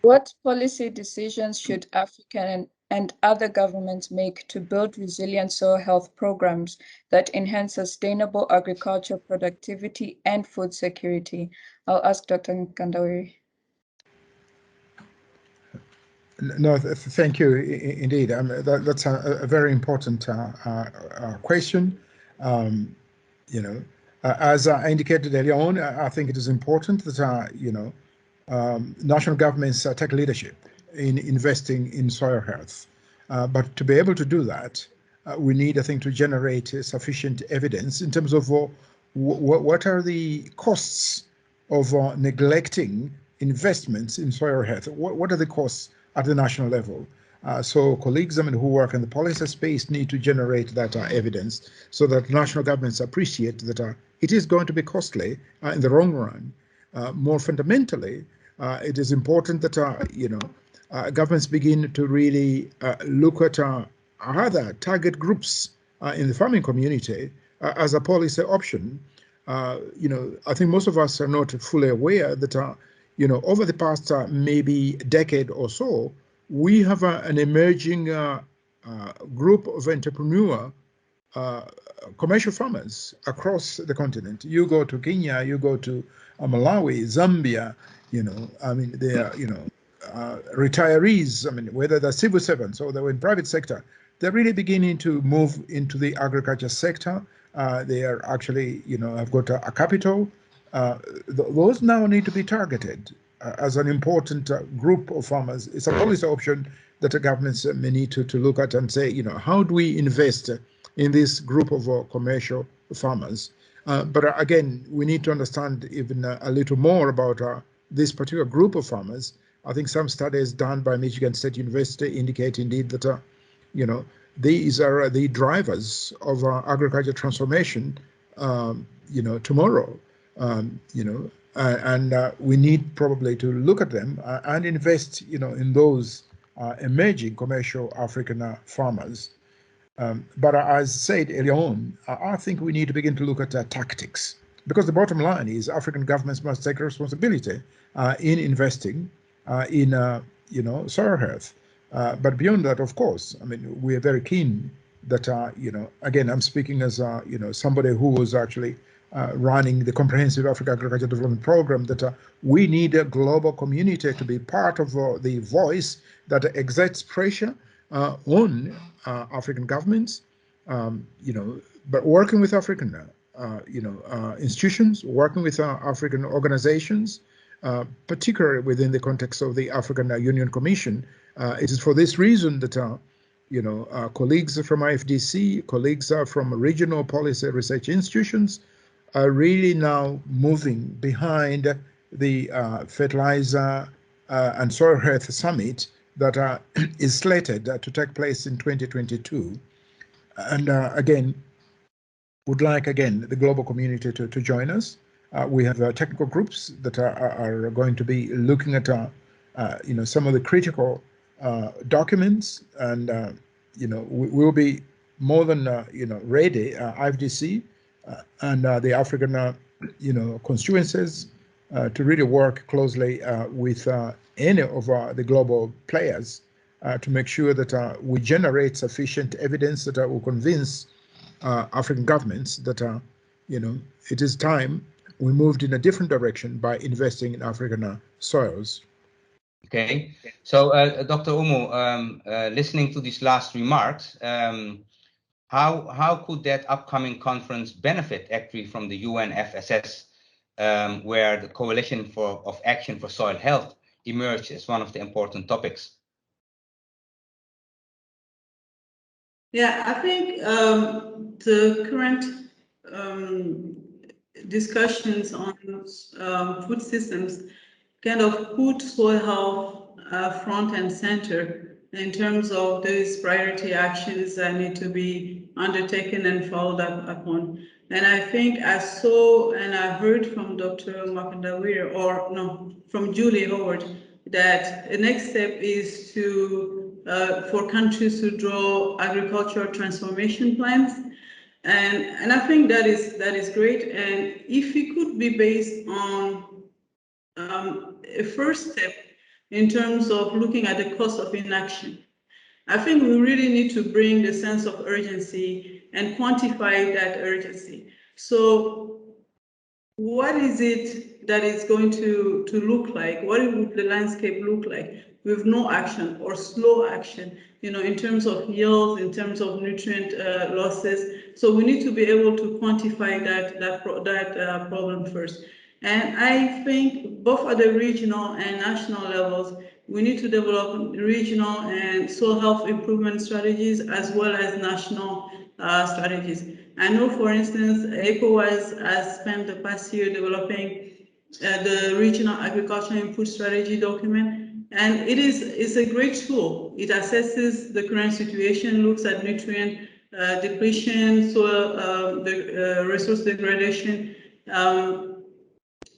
What policy decisions should African and other governments make to build resilient soil health programs that enhance sustainable agriculture productivity and food security? I'll ask Dr. Nkandawiri. No, thank you indeed. That's a very important question. As I indicated earlier on, I think it is important that national governments take leadership in investing in soil health. But to be able to do that, we need, I think, to generate sufficient evidence in terms of what are the costs of neglecting investments in soil health. What are the costs at the national level? So colleagues who work in the policy space need to generate that evidence so that national governments appreciate that it is going to be costly in the long run. More fundamentally, it is important that governments begin to really look at other target groups in the farming community as a policy option. I think most of us are not fully aware that over the past maybe decade or so, we have an emerging group of entrepreneur commercial farmers across the continent. You go to Kenya, you go to Malawi, Zambia, they are, retirees, whether they're civil servants or they're in private sector, they're really beginning to move into the agriculture sector. They are actually, have got a capital. Those now need to be targeted as an important group of farmers. It's a policy option that the governments may need to look at and say, how do we invest in this group of commercial farmers? But again, we need to understand even a little more about this particular group of farmers. I think some studies done by Michigan State University indicate indeed that, these are the drivers of agriculture transformation, tomorrow, and we need probably to look at them and invest, in those emerging commercial African farmers. But as said earlier on, I think we need to begin to look at tactics, because the bottom line is African governments must take responsibility in investing in soil health. But beyond that, of course, we are very keen that again, I'm speaking as somebody who was actually running the Comprehensive Africa Agriculture Development Program, that we need a global community to be part of the voice that exerts pressure on African governments, but working with African institutions, working with African organizations, particularly within the context of the African Union Commission. It is for this reason that colleagues from IFDC, colleagues from regional policy research institutions are really now moving behind the Fertilizer and Soil Health Summit that is slated to take place in 2022. And again, would like, the global community to join us. We have technical groups that are going to be looking at, some of the critical documents, and, we will be more than, ready, IFDC and the African, constituencies to really work closely with any of the global players to make sure that we generate sufficient evidence that will convince African governments that, it is time we moved in a different direction by investing in African soils. Okay, so Dr. Umu, listening to these last remarks, how could that upcoming conference benefit actually from the UNFSS, where the Coalition of Action for Soil Health emerged as one of the important topics? Yeah, I think the current discussions on food systems kind of put soil health front and center in terms of those priority actions that need to be undertaken and followed up upon. And I think I saw and I heard from Dr. Makandawira, or no, from Julie Howard, that the next step is to for countries to draw agricultural transformation plans. And I think that is great. And if it could be based on a first step in terms of looking at the cost of inaction. I think we really need to bring the sense of urgency and quantify that urgency. So what is it that is going to look like? What would the landscape look like with no action or slow action, in terms of yields, in terms of nutrient losses? So we need to be able to quantify that problem first. And I think both at the regional and national levels, we need to develop regional and soil health improvement strategies as well as national strategies. I know, for instance, ECOWAS has spent the past year developing the regional agricultural input strategy document, and it's a great tool. It assesses the current situation, looks at nutrient depletion, soil resource degradation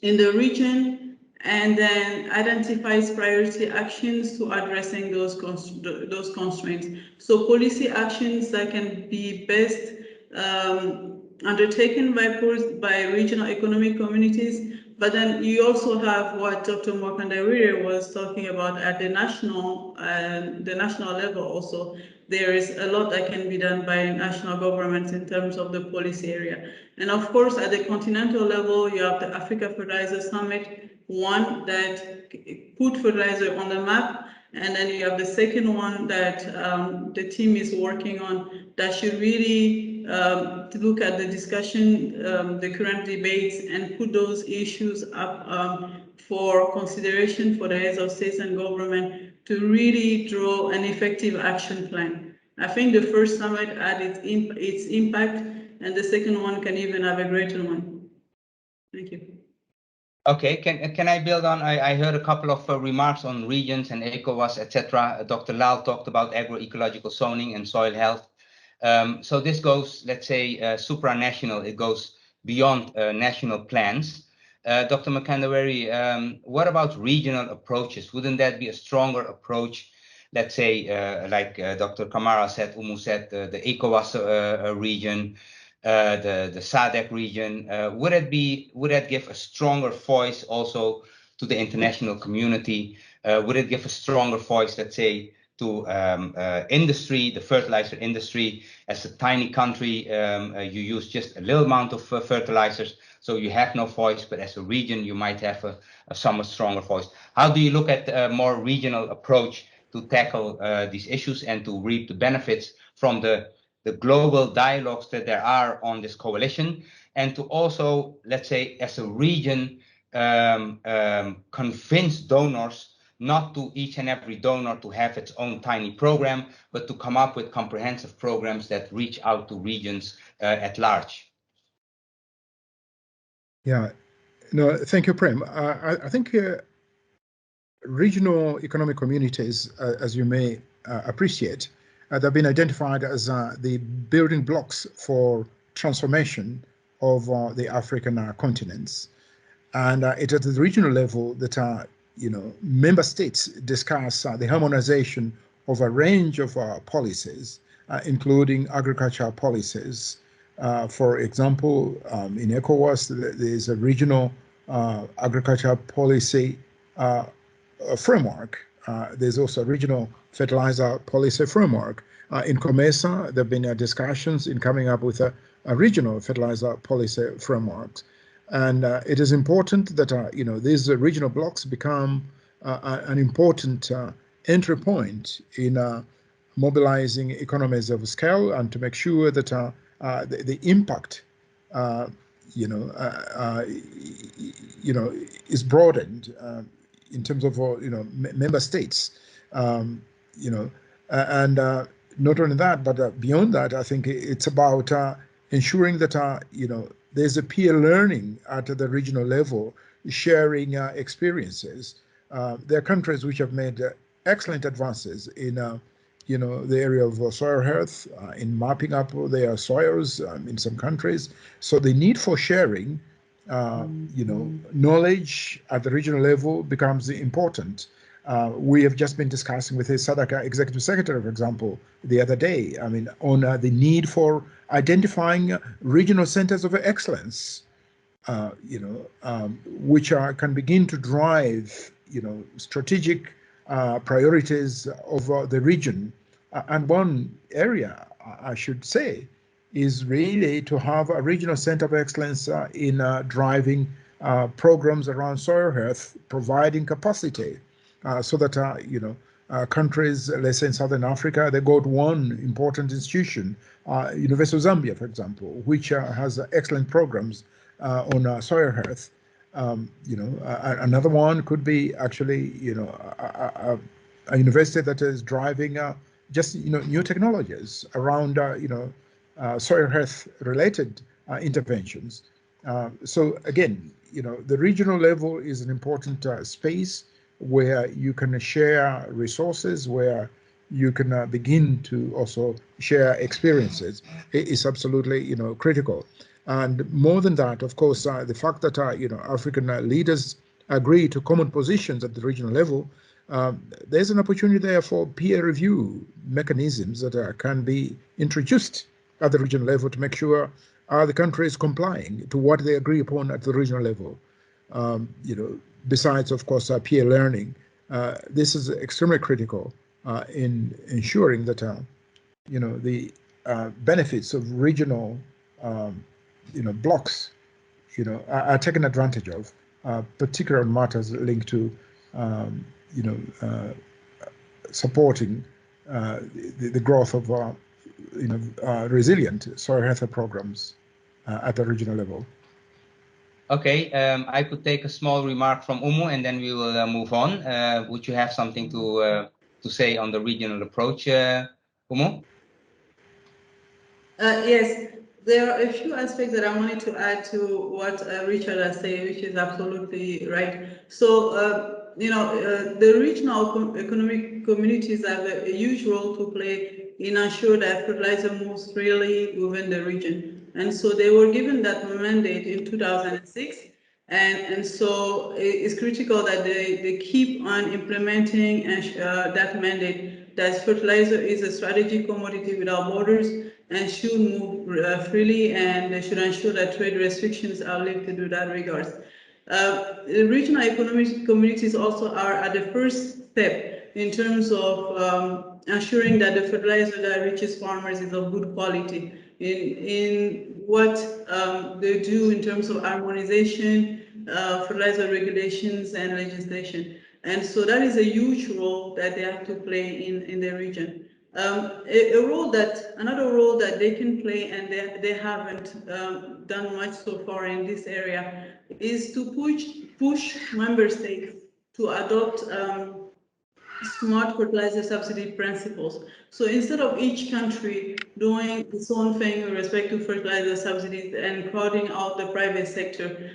in the region, and then identifies priority actions to addressing those constraints. So policy actions that can be best undertaken by regional economic communities, but then you also have what Dr. Mwakandawire was talking about at the national level also. There is a lot that can be done by national governments in terms of the policy area. And of course, at the continental level, you have the Africa Fertilizer Summit, one that put fertilizer on the map, and then you have the second one that the team is working on that should really look at the discussion, the current debates, and put those issues up for consideration for the heads of states and government to really draw an effective action plan. I think the first summit had its impact, and the second one can even have a greater one. Thank you. Okay, can I build on? I heard a couple of remarks on regions and ECOWAS, etc. Dr. Lal talked about agroecological zoning and soil health. So this goes, let's say, supranational. It goes beyond national plans. Dr. Mwakandawire, what about regional approaches? Wouldn't that be a stronger approach? Let's say, like Dr. Kamara said, Umu said, the ECOWAS region, the SADC region. Would that give a stronger voice also to the international community? Would it give a stronger voice, let's say, to industry, the fertilizer industry? As a tiny country, you use just a little amount of fertilizers, so you have no voice, but as a region, you might have a somewhat stronger voice. How do you look at a more regional approach to tackle these issues and to reap the benefits from the global dialogues that there are on this coalition, and to also, let's say, as a region, convince donors, not to each and every donor to have its own tiny program, but to come up with comprehensive programs that reach out to regions at large? Yeah, no, thank you, Prem. I think regional economic communities, as you may appreciate, they've been identified as the building blocks for transformation of the African continents. And it is at the regional level that member states discuss the harmonization of a range of policies, including agricultural policies. For example, in ECOWAS, there is a regional agricultural policy framework. There's also a regional fertilizer policy framework. In COMESA, there have been discussions in coming up with a regional fertilizer policy framework. And it is important that these regional blocks become an important entry point in mobilizing economies of scale, and to make sure that the impact is broadened in terms of member states, and not only that, but beyond that, I think it's about ensuring that there's a peer learning at the regional level, sharing experiences. There are countries which have made excellent advances in the area of soil health, in mapping up their soils in some countries. So the need for sharing knowledge at the regional level becomes important. We have just been discussing with the SADC Executive Secretary, for example, the other day, on the need for identifying regional centers of excellence, which can begin to drive, strategic priorities of the region. And one area, I should say, is really to have a regional center of excellence in driving programs around soil health, providing capacity so that, countries, let's say in Southern Africa, they got one important institution, University of Zambia, for example, which has excellent programs on soil health. Another one could be actually, a university that is driving new technologies around, soil health related interventions. So again, the regional level is an important space where you can share resources, where you can begin to also share experiences. It is absolutely, critical. And more than that, of course, the fact that African leaders agree to common positions at the regional level, there's an opportunity there for peer review mechanisms that can be introduced at the regional level to make sure the country is complying to what they agree upon at the regional level. Besides, of course, peer learning, this is extremely critical in ensuring that the benefits of regional blocks are taken advantage of, particular matters linked to supporting the growth of resilient soil health programs at the regional level. Okay, I could take a small remark from Umu, and then we will move on. Would you have something to say on the regional approach, Umu? Yes, there are a few aspects that I wanted to add to what Richard has said, which is absolutely right. So, the regional economic communities have a huge role to play in ensuring that fertilizer moves freely within the region. And so they were given that mandate in 2006. And so it's critical that they keep on implementing that mandate, that fertilizer is a strategic commodity without borders and should move freely, and they should ensure that trade restrictions are lifted in that regard. The regional economic communities also are at the first step in terms of ensuring that the fertilizer that reaches farmers is of good quality in what they do in terms of harmonization, fertilizer regulations and legislation. And so that is a huge role that they have to play in the region. Another role that they can play, and they haven't done much so far in this area, is to push member states to adopt smart fertilizer subsidy principles. So instead of each country doing its own thing with respect to fertilizer subsidies and crowding out the private sector,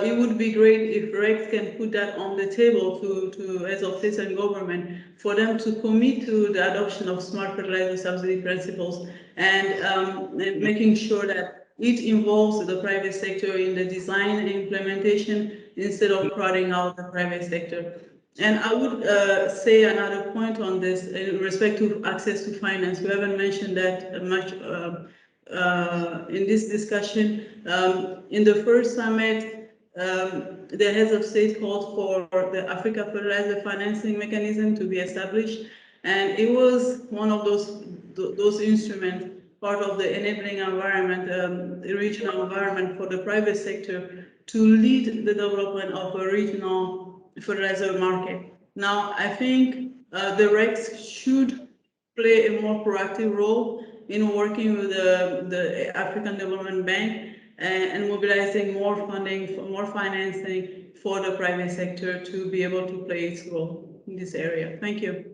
it would be great if REX can put that on the table to heads of states and government for them to commit to the adoption of smart fertilizer subsidy principles and making sure that it involves the private sector in the design and implementation instead of crowding out the private sector. And I would say another point on this in respect to access to finance. We haven't mentioned that much in this discussion. In the first summit, the heads of state called for the Africa Fertilizer Financing Mechanism to be established, and it was one of those instruments, part of the enabling environment, the regional environment for the private sector to lead the development of a regional fertilizer market. Now, I think the REX should play a more proactive role in working with the African Development Bank and mobilizing more funding, more financing for the private sector to be able to play its role in this area. Thank you.